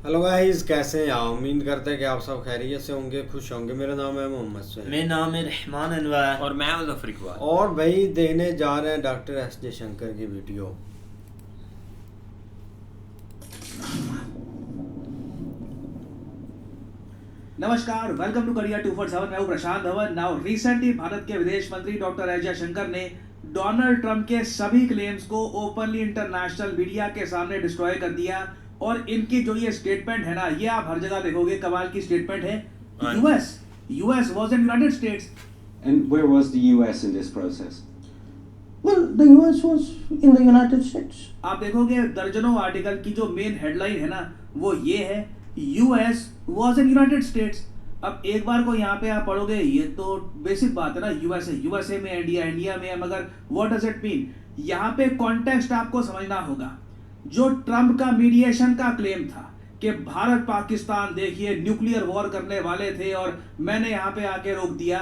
Hello guys, कैसे हैं आप? उम्मीद करते हैं कि आप सब खैरियत से होंगे, खुश होंगे। मेरा नाम है मोहम्मद सैन। मेरा नाम है रहमान अनवर। और मैं मुजफ्फर इकबाल। और भाई देखने जा रहे हैं डॉक्टर एस जयशंकर की वीडियो। नमस्कार, वेलकम टू करियर 247। मैं हूं प्रशांत धवन। नाउ रिसेंटली भारत के विदेश मंत्री डॉक्टर एस जयशंकर ने डोनाल्ड ट्रंप के सभी क्लेम्स को ओपनली इंटरनेशनल मीडिया के सामने डिस्ट्रॉय कर दिया। और इनकी जो ये स्टेटमेंट है ना, ये आप हर जगह देखोगे, कमाल की स्टेटमेंट है। US was in United states. And where was the US in this process? Well, the US was in the United States. आप देखोगे दर्जनों आर्टिकल की जो मेन हेडलाइन है ना, वो ये है, US was in United states. अब एक बार को यहाँ पे आप पढ़ोगे, ये तो बेसिक बात है ना, यूएसए में, इंडिया में है, मगर व्हाट डज इट मीन? यहाँ पे कॉन्टेक्स्ट आपको समझना होगा। जो ट्रंप का मीडिएशन का क्लेम था कि भारत पाकिस्तान देखिए न्यूक्लियर वॉर करने वाले थे और मैंने यहाँ पे आके रोक दिया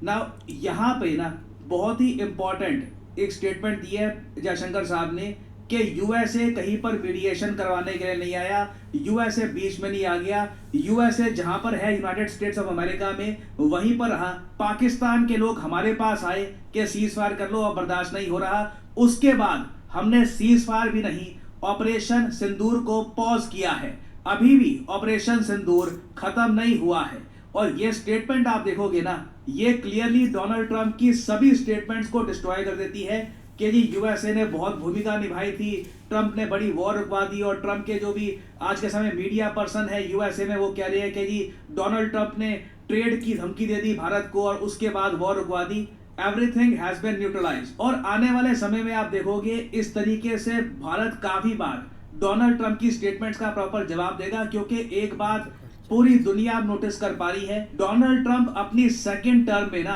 ना। यहाँ पे ना बहुत ही इंपॉर्टेंट एक स्टेटमेंट दी है जयशंकर साहब ने कि यूएसए कहीं पर मीडिएशन करवाने के लिए नहीं आया, यूएसए बीच में नहीं आ गया। यूएसए जहां पर है, यूनाइटेड स्टेट्स ऑफ अमेरिका में, वहीं पर रहा। पाकिस्तान के लोग हमारे पास आए कि सीज फायर कर लो, अब बर्दाश्त नहीं हो रहा। उसके बाद हमने सीज फायर भी नहीं, ऑपरेशन सिंदूर को पॉज किया है। अभी भी ऑपरेशन सिंदूर खत्म नहीं हुआ है। और ये स्टेटमेंट आप देखोगे ना, ये क्लियरली डोनाल्ड ट्रंप की सभी स्टेटमेंट्स को डिस्ट्रॉय कर देती है कि जी यूएसए ने बहुत भूमिका निभाई थी, ट्रंप ने बड़ी वॉर रुकवा दी। और ट्रंप के जो भी आज के समय मीडिया पर्सन है यूएसए में, वो कह रहे हैं कि जी डोनाल्ड ट्रंप ने ट्रेड की धमकी दे दी भारत को और उसके बाद वॉर रुकवा दी। Everything has been neutralized. और आने वाले समय में आप देखोगे इस तरीके से भारत काफी बार डोनाल्ड ट्रंप की स्टेटमेंट्स का प्रॉपर जवाब देगा, क्योंकि एक बात पूरी दुनिया नोटिस कर पा रही है, डोनाल्ड ट्रंप अपनी सेकेंड टर्म में ना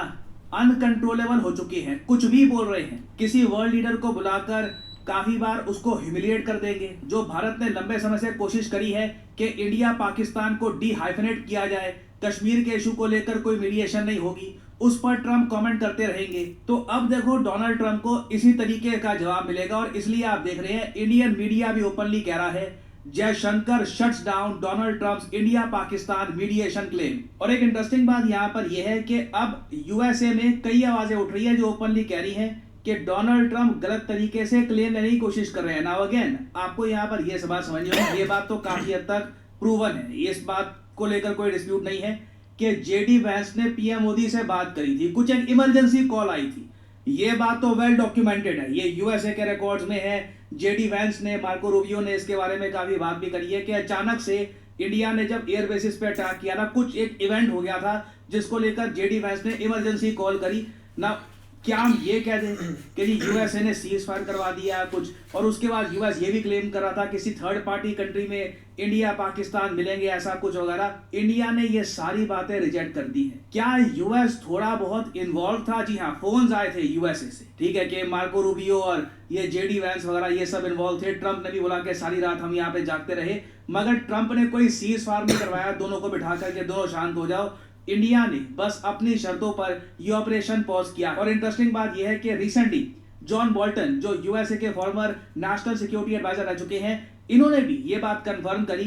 अनकंट्रोलेबल हो चुके हैं, कुछ भी बोल रहे हैं। किसी वर्ल्ड लीडर को बुलाकर काफी बार उसको ह्यूमिलिएट कर देंगे। जो भारत ने लंबे समय से कोशिश करी है कि इंडिया पाकिस्तान को डिहाइफनेट किया जाए, कश्मीर के इशू को लेकर कोई मीडिएशन नहीं होगी, उस पर ट्रंप कमेंट करते रहेंगे। तो अब देखो डोनाल्ड ट्रंप को इसी तरीके का जवाब मिलेगा। और इसलिए आप देख रहे हैं इंडियन मीडिया भी ओपनली कह रहा है, Jaishankar shuts down Donald Trump's India Pakistan mediation claim. और एक इंटरेस्टिंग बात यहां पर यह है कि अब यूएसए में कई आवाजें उठ रही है जो ओपनली कह रही हैं कि डोनाल्ड ट्रंप गलत तरीके से क्लेम लेने की कोशिश कर रहे हैं। नाउ अगेन आपको यहां पर यह बात समझनी होगी, ये बात तो काफी हद तक प्रूवन है, इस बात को लेकर कोई डिस्प्यूट नहीं है कि जेडी वैंस ने पीएम मोदी से बात करी थी, कुछ एक इमरजेंसी कॉल आई थी। ये बात तो वेल डॉक्यूमेंटेड है, ये यूएसए के रिकॉर्ड्स में है। जेडी वैंस ने, मार्को रूबियो ने इसके बारे में काफी बात भी करी है कि अचानक से इंडिया ने जब एयर बेसिस पे अटैक किया ना, कुछ एक इवेंट हो गया था जिसको लेकर जेडी वैंस ने इमरजेंसी कॉल करी ना। क्या हम ये कह दें कि जी यूएसए ने सीज फायर करवा दिया कुछ, और उसके बाद यूएस ये भी क्लेम कर रहा था किसी थर्ड पार्टी कंट्री में इंडिया पाकिस्तान मिलेंगे, ऐसा कुछ वगैरह। इंडिया ने ये सारी बातें रिजेक्ट कर दी हैं। क्या यूएस थोड़ा बहुत इन्वॉल्व था? जी हाँ, फोन्स आए थे यूएसए से, ठीक है, कि मार्को रूबियो और ये जेडी वैंस वगैरह ये सब इन्वॉल्व थे। ट्रंप ने भी बोला कि सारी रात हम यहाँ पे जागते रहे, मगर ट्रंप ने कोई सीज फायर नहीं करवाया, दोनों को बिठा करके दोनों शांत हो जाओ। इंडिया ने बस अपनी शर्तों पर ये ऑपरेशन पॉज किया। और इंटरेस्टिंग बात यह है कि रिसेंटली जॉन बोल्टन, जो यूएसए के फॉर्मर नेशनल सिक्योरिटी एडवाइजर रह चुके हैं, इन्होंने भी ये बात कंफर्म करी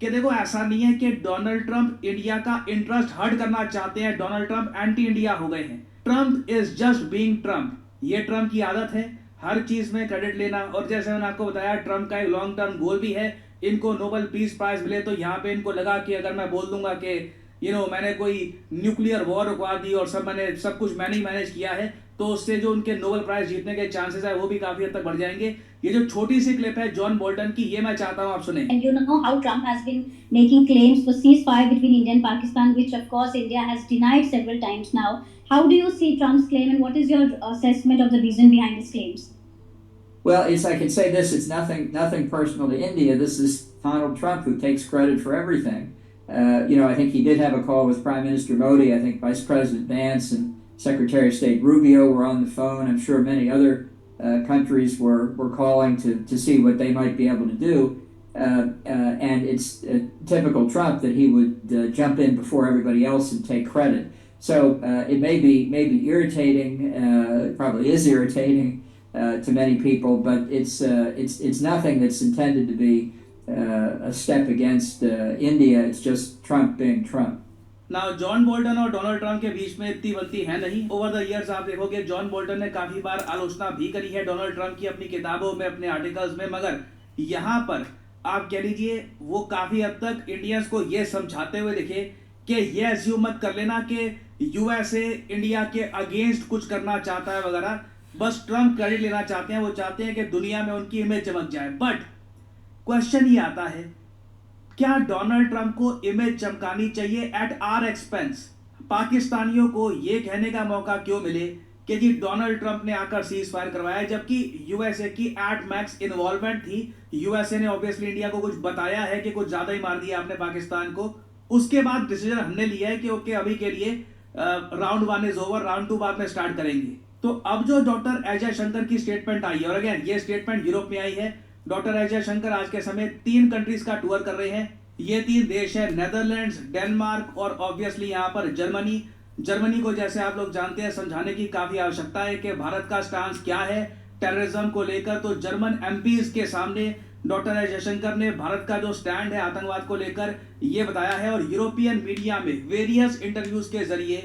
कि देखो ऐसा नहीं है कि डोनाल्ड ट्रंप इंडिया का इंटरेस्ट हर्ट करना चाहते हैं, डोनाल्ड ट्रंप एंटी इंडिया हो गए हैं। Trump is just being Trump, ये ट्रंप की आदत है हर चीज में क्रेडिट लेना। और जैसे मैंने आपको बताया, ट्रंप का एक लॉन्ग टर्म गोल भी है, इनको नोबेल पीस प्राइज मिले। तो यहाँ पे इनको लगा कि अगर मैं बोल दूंगा कि मैंने कोई न्यूक्लियर वॉर रुकवा दी और सब कुछ मैंने ही मैनेज किया है, तो उससे जो उनके नोबेल प्राइज जीतने के चांसेस है वो भी काफी हद तक बढ़ जाएंगे। ये जो छोटी सी क्लिप है जॉन बोल्टन की, ये मैं चाहता हूं आप सुने। And you know how Trump has been making claims for ceasefire between India and Pakistan, which of course India has denied several times now. How do you see Trump's claim, and what is your assessment of the reason behind his claims? Well, I can say this: it's nothing personal to India. This is Donald Trump who takes credit for everything. I think he did have a call with Prime Minister Modi. I think Vice President Vance and Secretary of State Rubio were on the phone. I'm sure many other countries were calling to see what they might be able to do. And it's typical Trump that he would jump in before everybody else and take credit. So it may be irritating, probably is irritating to many people, but it's nothing that's intended to be a step against India. It's just Trump being Trump. Now John Bolton और Donald Trump के बीच में इतनी बनती है नहीं। Over the years आप देखोगे John Bolton ने काफी बार आलोचना भी करी है डोनाल्ड ट्रंप की अपनी किताबों में, अपने आर्टिकल्स में, मगर यहाँ पर आप कह लीजिए वो काफी हद तक इंडियंस को ये समझाते हुए दिखे कि ये एज्यूम मत कर लेना कि यूएसए इंडिया के अगेंस्ट कुछ करना चाहता है वगैरह, बस ट्रंप क्रेडिट लेना चाहते हैं। वो चाहते हैं कि दुनिया में उनकी इमेज चमक जाए। बट क्वेश्चन ये आता है, क्या डोनाल्ड ट्रंप को इमेज चमकानी चाहिए एट आर एक्सपेंस? पाकिस्तानियों को यह कहने का मौका क्यों मिले कि जी डोनाल्ड ट्रंप ने आकर सीज फायर करवाया, जबकि यूएसए की एट मैक्स इन्वॉल्वमेंट थी। यूएसए ने ऑब्वियसली इंडिया को कुछ बताया है कि कुछ ज्यादा ही मार दिया आपने पाकिस्तान को। उसके बाद डिसीजन हमने लिया है कि ओके अभी के लिए राउंड 1 इज ओवर, राउंड 2 बाद में स्टार्ट करेंगे। तो अब जो डॉक्टर अजय शंकर की स्टेटमेंट आई है, और अगेन ये स्टेटमेंट यूरोप में आई है, डॉक्टर अजय शंकर आज के समय 3 कंट्रीज का टूर कर रहे हैं। ये 3 देश है, नेदरलैंड्स, डेनमार्क और ऑब्वियसली यहाँ पर जर्मनी। जर्मनी को जैसे आप लोग जानते हैं समझाने की काफी आवश्यकता है कि भारत का स्टांस क्या है टेररिज्म को लेकर। तो जर्मन एमपीज के सामने डॉक्टर एस जयशंकर ने भारत का जो स्टैंड है आतंकवाद को लेकर ये बताया है। और यूरोपियन मीडिया में वेरियस इंटरव्यूज के जरिए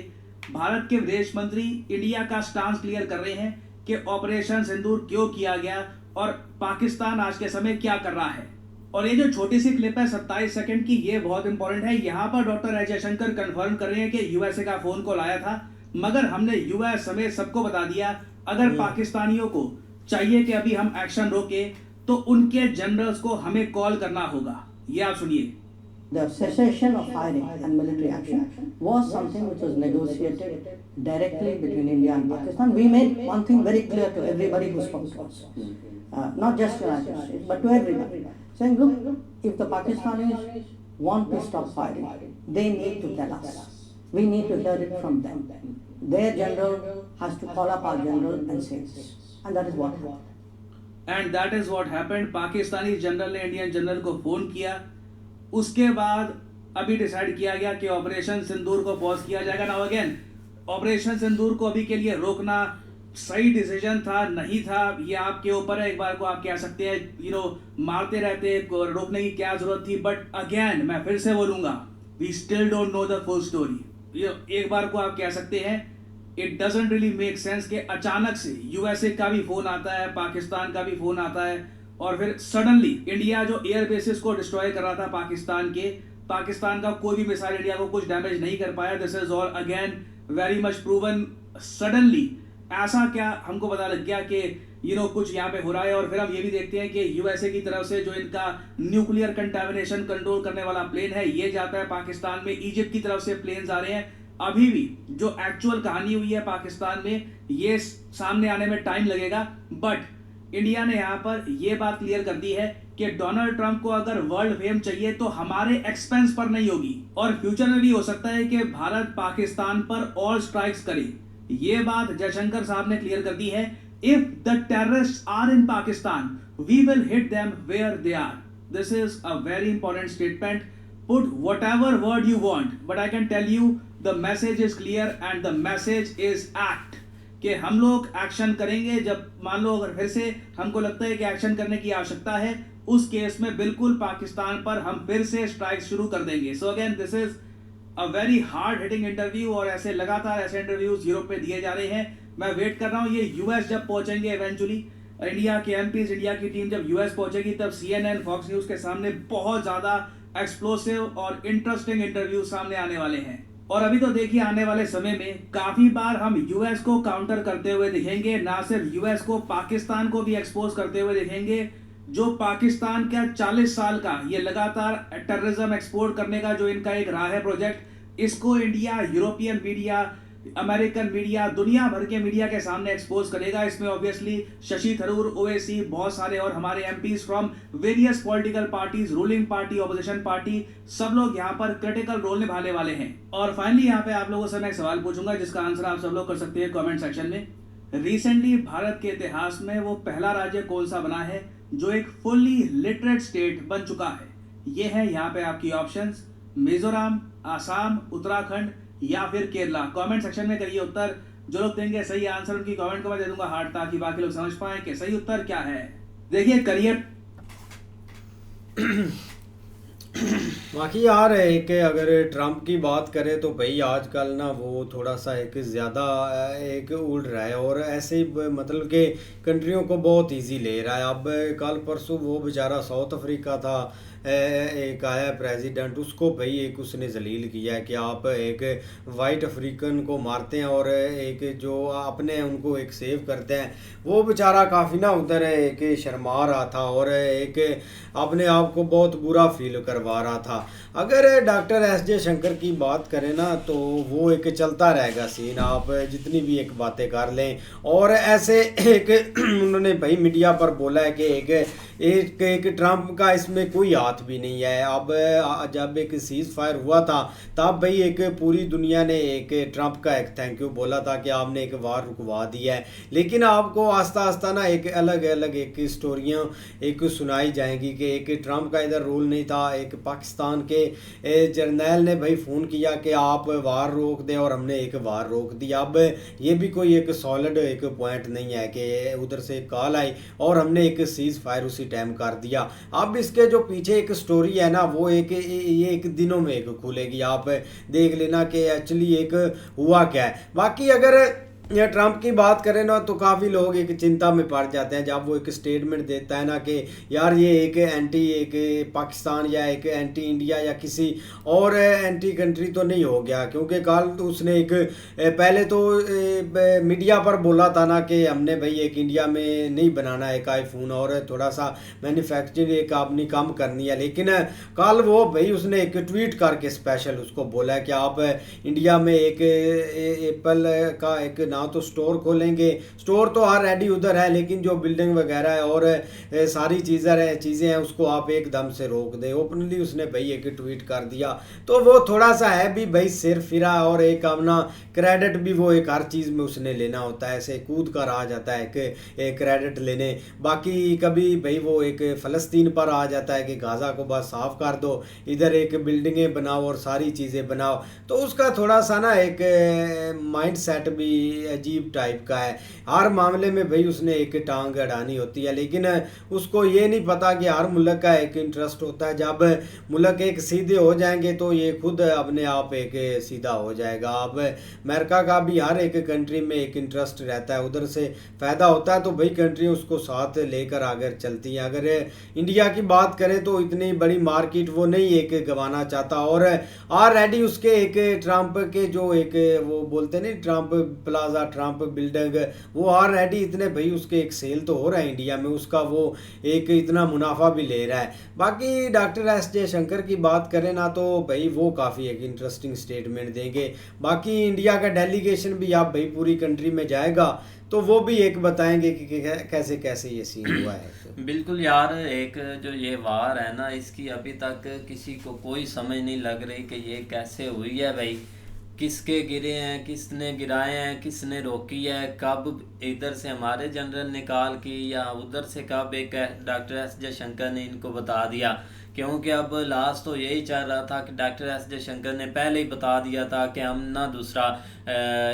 भारत के विदेश मंत्री इंडिया का स्टांस क्लियर कर रहे हैं कि ऑपरेशन सिंदूर क्यों किया गया और पाकिस्तान आज के समय क्या कर रहा है। और ये जो छोटी सी क्लिप है 27 सेकंड की, ये बहुत इंपॉर्टेंट है। यहाँ पर डॉक्टर एस जयशंकर कंफर्म कर रहे हैं कि यूएसए का फोन कॉल आया था, मगर हमने यूएस समेत सबको बता दिया अगर पाकिस्तानियों को चाहिए कि अभी हम एक्शन रोके तो उनके जनरल्स को हमें कॉल करना होगा। ये आप सुनिए। The cessation of firing and military action was something which was negotiated directly between India and Pakistan. We made one thing very clear to everybody who spoke to us, not just United States, but to everybody, saying, look, if the Pakistanis want to stop firing, they need to tell us. We need to hear it from them. Their general has to call up our general and say this. And that is what happened. And that is what happened. Pakistani general ने Indian general को phone किया, उसके बाद अभी decide किया गया कि operation सिंदूर को पॉज किया जाएगा। नाउ अगेन ऑपरेशन सिंदूर को अभी के लिए रोकना सही डिसीजन था नहीं था ये आपके ऊपर है। एक बार को आप कह सकते हैं मारते रहते, रोकने की क्या जरूरत थी। बट अगेन मैं फिर से बोलूंगा, we still don't know the full story. एक बार को आप कह सकते हैं it doesn't really make sense कि अचानक से यूएसए का भी फोन आता है, पाकिस्तान का भी फोन आता है, और फिर सडनली इंडिया जो एयर बेसिस को डिस्ट्रॉय कर रहा था पाकिस्तान का कोई भी मिसाइल इंडिया को कुछ डैमेज नहीं कर पाया। This is all again very much proven. Suddenly ऐसा क्या हमको पता लग गया कि कुछ यहाँ पे हो रहा है। और फिर हम ये भी देखते हैं कि यूएसए की तरफ से जो इनका न्यूक्लियर कंटामिनेशन कंट्रोल करने वाला प्लेन है ये जाता है पाकिस्तान में। इजिप्ट की तरफ से प्लेन्स आ रहे हैं। अभी भी जो एक्चुअल कहानी हुई है पाकिस्तान में ये सामने आने में टाइम लगेगा। बट इंडिया ने यहाँ पर यह बात क्लियर कर दी है कि डोनाल्ड ट्रंप को अगर वर्ल्ड फेम चाहिए तो हमारे एक्सपेंस पर नहीं होगी, और फ्यूचर में भी हो सकता है कि भारत पाकिस्तान पर ऑल स्ट्राइक्स करे। ये बात जयशंकर साहब ने क्लियर कर दी है। If the terrorists are in Pakistan we will hit them where they are. This is a very important statement. Put whatever word you want, but I can tell you the message is clear and the message is act. कि हम लोग action करेंगे जब मान लो अगर फिर से हमको लगता है कि एक्शन करने की आवश्यकता है, उस केस में बिल्कुल पाकिस्तान पर हम फिर से स्ट्राइक शुरू कर देंगे। So again this is a very hard hitting interview, और ऐसे लगातार ऐसे इंटरव्यूज यूरोप में दिए जा रहे हैं। मैं वेट कर रहा हूँ ये यूएस जब पहुंचेंगे इवेंचुअली, इंडिया के एमपीज, इंडिया की टीम जब यूएस पहुंचेगी तब CNN, फॉक्स न्यूज के सामने बहुत ज्यादा एक्सप्लोसिव और इंटरेस्टिंग इंटरव्यू सामने आने वाले हैं। और अभी तो देखिए आने वाले समय में काफी बार हम यूएस को काउंटर करते हुए दिखेंगे, ना सिर्फ यूएस को, पाकिस्तान को भी एक्सपोज करते हुए दिखेंगे। जो पाकिस्तान का 40 साल का ये लगातार टेररिज्म एक्सपोर्ट करने का जो इनका एक रहा है प्रोजेक्ट, इसको India, European media, American media, दुनिया भर के मीडिया के सामने एक्सपोज करेगा। इसमें ऑब्वियसली शशि थरूर, ओवैसी, बहुत सारे और हमारे MPs from various political parties, ruling party, opposition party, सब लोग यहाँ पर क्रिटिकल रोल निभाने वाले हैं। और फाइनली यहाँ पे आप लोगों से मैं एक सवाल पूछूंगा जिसका आंसर आप सब लोग कर सकते हैं कमेंट सेक्शन में। रिसेंटली भारत के इतिहास में वो पहला राज्य कौन सा बना है जो एक फुल्ली लिटरेट स्टेट बन चुका है? ये है यहाँ पे आपकी ऑप्शंस, मिजोरम, आसाम, उत्तराखंड या फिर केरला। कमेंट सेक्शन में करिए उत्तर। जो लोग देंगे सही आंसर उनकी कमेंट को मैं दे दूंगा हार्ट, ताकि बाकी लोग समझ पाएं कि सही उत्तर क्या है। देखिए करिए बाकी यार एक अगर ट्रम्प की बात करें तो भाई आजकल ना वो थोड़ा सा एक ज़्यादा एक उड़ रहा है और ऐसे ही मतलब कि कंट्रियों को बहुत इजी ले रहा है। अब कल परसों वो बेचारा साउथ अफ्रीका था, एक आया प्रेसिडेंट, उसको भाई एक उसने जलील किया है कि आप एक वाइट अफ्रीकन को मारते हैं और एक जो अपने हैं उनको एक सेव करते हैं। वो बेचारा काफ़ी ना उधर एक शर्मा रहा था और एक अपने आप को बहुत बुरा फील करवा रहा था। अगर डॉक्टर एस जे शंकर की बात करें ना तो वो एक चलता रहेगा सीन, आप जितनी भी एक बातें कर लें। और ऐसे एक उन्होंने भाई मीडिया पर बोला है कि एक ट्रम्प का इसमें कोई हाथ भी नहीं है। अब जब एक सीज फायर हुआ था तब भाई एक पूरी दुनिया ने एक ट्रम्प का एक थैंक यू बोला था कि आपने एक वार रुकवा दिया है। लेकिन आपको आस्ता आस्ता ना एक अलग अलग एक स्टोरियाँ एक सुनाई जाएंगी कि एक ट्रम्प का इधर रोल नहीं था। एक पाकिस्तान के जर्नैल ने भाई फ़ोन किया कि आप वार रोक दें और हमने एक वार रोक दिया। अब ये भी कोई एक सॉलिड एक पॉइंट नहीं है कि उधर से कॉल आई और हमने एक सीज फायर उसी टाइम कर दिया। अब इसके जो पीछे एक स्टोरी है ना वो ये एक दिनों में एक खुलेगी, आप देख लेना कि एक्चुअली एक हुआ क्या है। बाकी अगर या ट्रम्प की बात करें ना तो काफ़ी लोग एक चिंता में पड़ जाते हैं जब वो एक स्टेटमेंट देता है ना कि यार ये एक एंटी एक पाकिस्तान या एक एंटी इंडिया या किसी और एंटी कंट्री तो नहीं हो गया। क्योंकि कल तो उसने एक पहले तो मीडिया पर बोला था ना कि हमने भाई एक इंडिया में नहीं बनाना एक आईफोन और थोड़ा सा मैन्युफैक्चरिंग एक अपनी कम करनी है। लेकिन कल वो भाई उसने एक ट्वीट करके स्पेशल उसको बोला है कि आप इंडिया में एक एप्पल का एक ना तो स्टोर खोलेंगे, स्टोर तो ऑलरेडी उधर है लेकिन जो बिल्डिंग वगैरह है और सारी चीज़ें हैं उसको आप एकदम से रोक दें। ओपनली उसने भाई एक ट्वीट कर दिया। तो वो थोड़ा सा है भी भाई सिर फिरा और एक अपना क्रेडिट भी वो एक हर चीज़ में उसने लेना होता है, ऐसे कूद कर आ जाता है कि एक क्रेडिट लेने। बाकी कभी भाई वो एक फ़लस्तीन पर आ जाता है कि गाज़ा को बस साफ़ कर दो, इधर एक बिल्डिंगें बनाओ और सारी चीज़ें बनाओ। तो उसका थोड़ा सा ना एक माइंड सेट भी अजीब टाइप का है। हर मामले में भाई उसने एक टांग अड़ानी होती है। लेकिन उसको ये नहीं पता कि हर मुल्क का एक इंटरेस्ट होता है। जब मुल्क एक सीधे हो जाएंगे तो ये खुद अपने आप एक सीधा हो जाएगा। अब अमेरिका का भी हर एक कंट्री में एक इंटरेस्ट रहता है, उधर से फ़ायदा होता है तो भाई कंट्री उसको साथ लेकर आगे चलती हैं। अगर इंडिया की बात करें तो इतनी बड़ी मार्केट वो नहीं एक गंवाना चाहता और ऑलरेडी उसके एक ट्रम्प के जो एक वो बोलते नहीं ट्रम्प प्लाजा ट्रम्प बिल्डिंग वो ऑलरेडी इतने भाई उसके एक सेल तो हो रहा है इंडिया में, उसका वो एक इतना मुनाफा भी ले रहा है। बाकी डॉक्टर एस जे शंकर की बात करें ना तो भाई वो काफ़ी एक इंटरेस्टिंग स्टेटमेंट देंगे। बाकी इंडिया का डेलीगेशन भी आप भाई पूरी कंट्री में जाएगा तो वो भी एक बताएंगे कि कैसे कैसे ये सीन हुआ है। बिल्कुल यार, एक जो ये वार है ना इसकी अभी तक किसी को कोई समझ नहीं लग रही कि ये कैसे हुई है भाई, किसके गिरे हैं, किसने गिराए हैं, किसने रोकी है, कब इधर से हमारे जनरल निकाल की या उधर से कब एक डॉक्टर एस जयशंकर ने इनको बता दिया। क्योंकि अब लास्ट तो यही चल रहा था कि डॉक्टर एस जयशंकर ने पहले ही बता दिया था कि हम ना दूसरा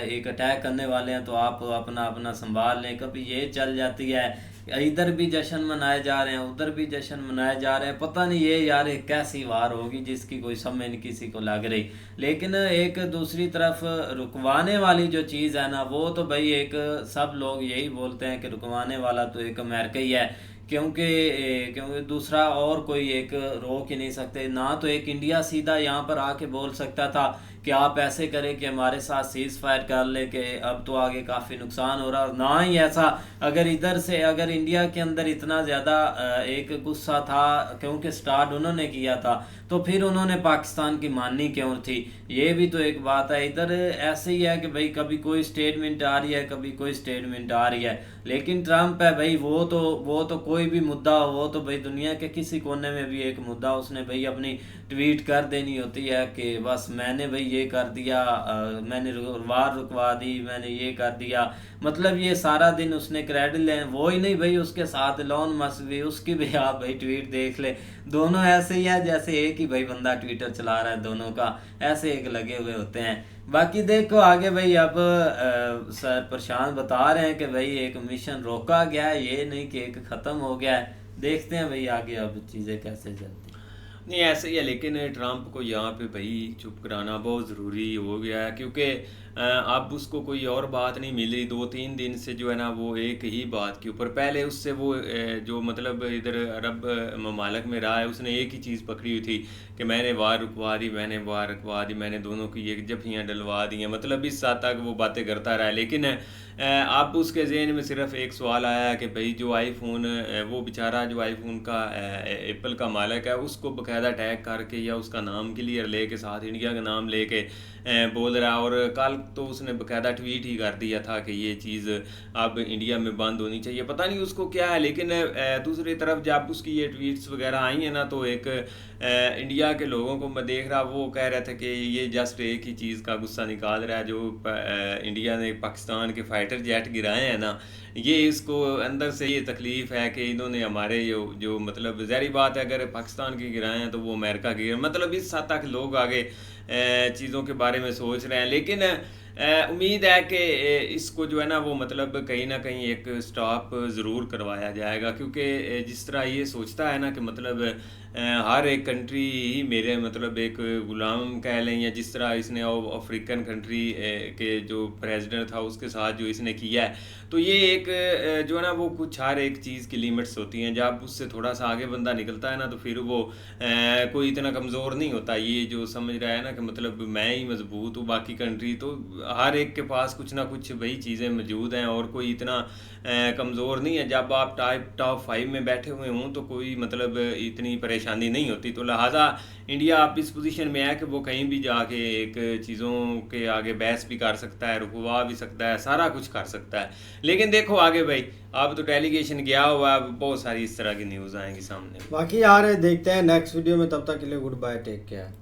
एक अटैक करने वाले हैं तो आप अपना अपना संभाल लें। कभी ये चल जाती है इधर भी जश्न मनाए जा रहे हैं उधर भी जश्न मनाए जा रहे हैं, पता नहीं ये यार एक कैसी वार होगी जिसकी कोई समझ नहीं किसी को लग रही। लेकिन एक दूसरी तरफ रुकवाने वाली जो चीज़ है ना वो तो भाई एक सब लोग यही बोलते हैं कि रुकवाने वाला तो एक अमेरिका ही है, क्योंकि दूसरा और कोई एक रोक ही नहीं सकते। ना तो एक इंडिया सीधा यहाँ पर आके बोल सकता था कि आप ऐसे करें कि हमारे साथ सीज फायर कर ले कि अब तो आगे काफ़ी नुकसान हो रहा, और ना ही ऐसा अगर इधर से अगर इंडिया के अंदर इतना ज़्यादा एक गुस्सा था क्योंकि स्टार्ट उन्होंने किया था तो फिर उन्होंने पाकिस्तान की माननी क्यों थी, ये भी तो एक बात है। इधर ऐसे ही है कि भाई कभी कोई स्टेटमेंट आ रही है कभी कोई स्टेटमेंट आ रही है। लेकिन ट्रम्प है भाई वो तो कोई भी मुद्दा हो वो तो भाई दुनिया के किसी कोने में भी एक मुद्दा उसने भाई अपनी ट्वीट कर देनी होती है कि बस मैंने भाई ये कर दिया, मैंने वार रुकवा दी, मैंने ये कर दिया। मतलब ये सारा दिन उसने क्रेडिट ले, वो ही नहीं भाई उसके साथ लॉन मस्क भी, उसकी भी आप भाई ट्वीट देख ले, दोनों ऐसे ही है जैसे एक ही भाई बंदा ट्विटर चला रहा है, दोनों का ऐसे एक लगे हुए होते हैं। बाकी देखो आगे भाई अब सर प्रशांत बता रहे हैं कि भाई एक मिशन रोका गया है, ये नहीं कि एक ख़त्म हो गया है। देखते हैं भाई आगे अब चीज़ें कैसे चलती हैं। नहीं ऐसे ही है, लेकिन ट्रम्प को यहाँ पे भाई चुप कराना बहुत ज़रूरी हो गया है, क्योंकि अब उसको कोई और बात नहीं मिल रही। 2-3 दिन से जो है ना वो एक ही बात के ऊपर, पहले उससे वो जो मतलब इधर अरब ममालिक में रहा है, उसने एक ही चीज़ पकड़ी हुई थी कि मैंने वार रुकवा दी, मैंने वार रुकवा दी, मैंने दोनों की एक जफियाँ डलवा दी हैं, मतलब इस हद तक वो बातें करता रहा है। लेकिन अब उसके जहन में सिर्फ एक सवाल आया है कि भाई जो आईफोन, वो बेचारा जो आईफोन का एप्पल का मालिक है, उसको बाकायदा टैग करके या उसका नाम क्लियर लेके साथ इंडिया का नाम लेके बोल रहा है। और कल तो उसने बाकायदा ट्वीट ही कर दिया था कि ये चीज़ अब इंडिया में बंद होनी चाहिए, पता नहीं उसको क्या है। लेकिन दूसरी तरफ जब उसकी ये ट्वीट्स वगैरह आई हैं ना, तो एक इंडिया के लोगों को मैं देख रहा, वो कह रहे थे कि ये जस्ट एक ही चीज़ का गुस्सा निकाल रहा है, जो इंडिया ने पाकिस्तान के फाइटर जेट गिराए हैं ना, ये इसको अंदर से ये तकलीफ़ है कि इन्होंने हमारे जो मतलब ज़ाहिर बात है, अगर पाकिस्तान के गिराए हैं तो वो अमेरिका के गिराए, मतलब इस हद तक लोग आगे चीज़ों के बारे में सोच रहे हैं। लेकिन उम्मीद है कि इसको जो है ना वो मतलब कहीं ना कहीं एक स्टॉप ज़रूर करवाया जाएगा, क्योंकि जिस तरह ये सोचता है ना कि मतलब हर एक कंट्री ही मेरे मतलब एक ग़ुलाम कह लें, या जिस तरह इसने अफ्रीकन कंट्री के जो प्रेसिडेंट था उसके साथ जो इसने किया है, तो ये एक जो है ना वो कुछ हर एक चीज़ की लिमिट्स होती हैं। जब उससे थोड़ा सा आगे बंदा निकलता है ना, तो फिर वो कोई इतना कमज़ोर नहीं होता। ये जो समझ रहा है ना कि मतलब मैं ही मजबूत हूँ, बाकी कंट्री तो हर एक के पास कुछ ना कुछ वही चीज़ें मौजूद हैं, और कोई इतना कमज़ोर नहीं है। जब आप टॉप 5 में बैठे हुए हों तो कोई मतलब इतनी परेशानी नहीं होती। तो लिहाजा इंडिया आप इस पोजीशन में है कि वो कहीं भी जाके एक चीज़ों के आगे बहस भी कर सकता है, रुकवा भी सकता है, सारा कुछ कर सकता है। लेकिन देखो आगे भाई, अब तो डेलीगेशन गया हुआ है, अब बहुत सारी इस तरह की न्यूज़ आएंगी सामने। बाकी यार देखते हैं नेक्स्ट वीडियो में, तब तक के लिए गुड बाय, टेक केयर।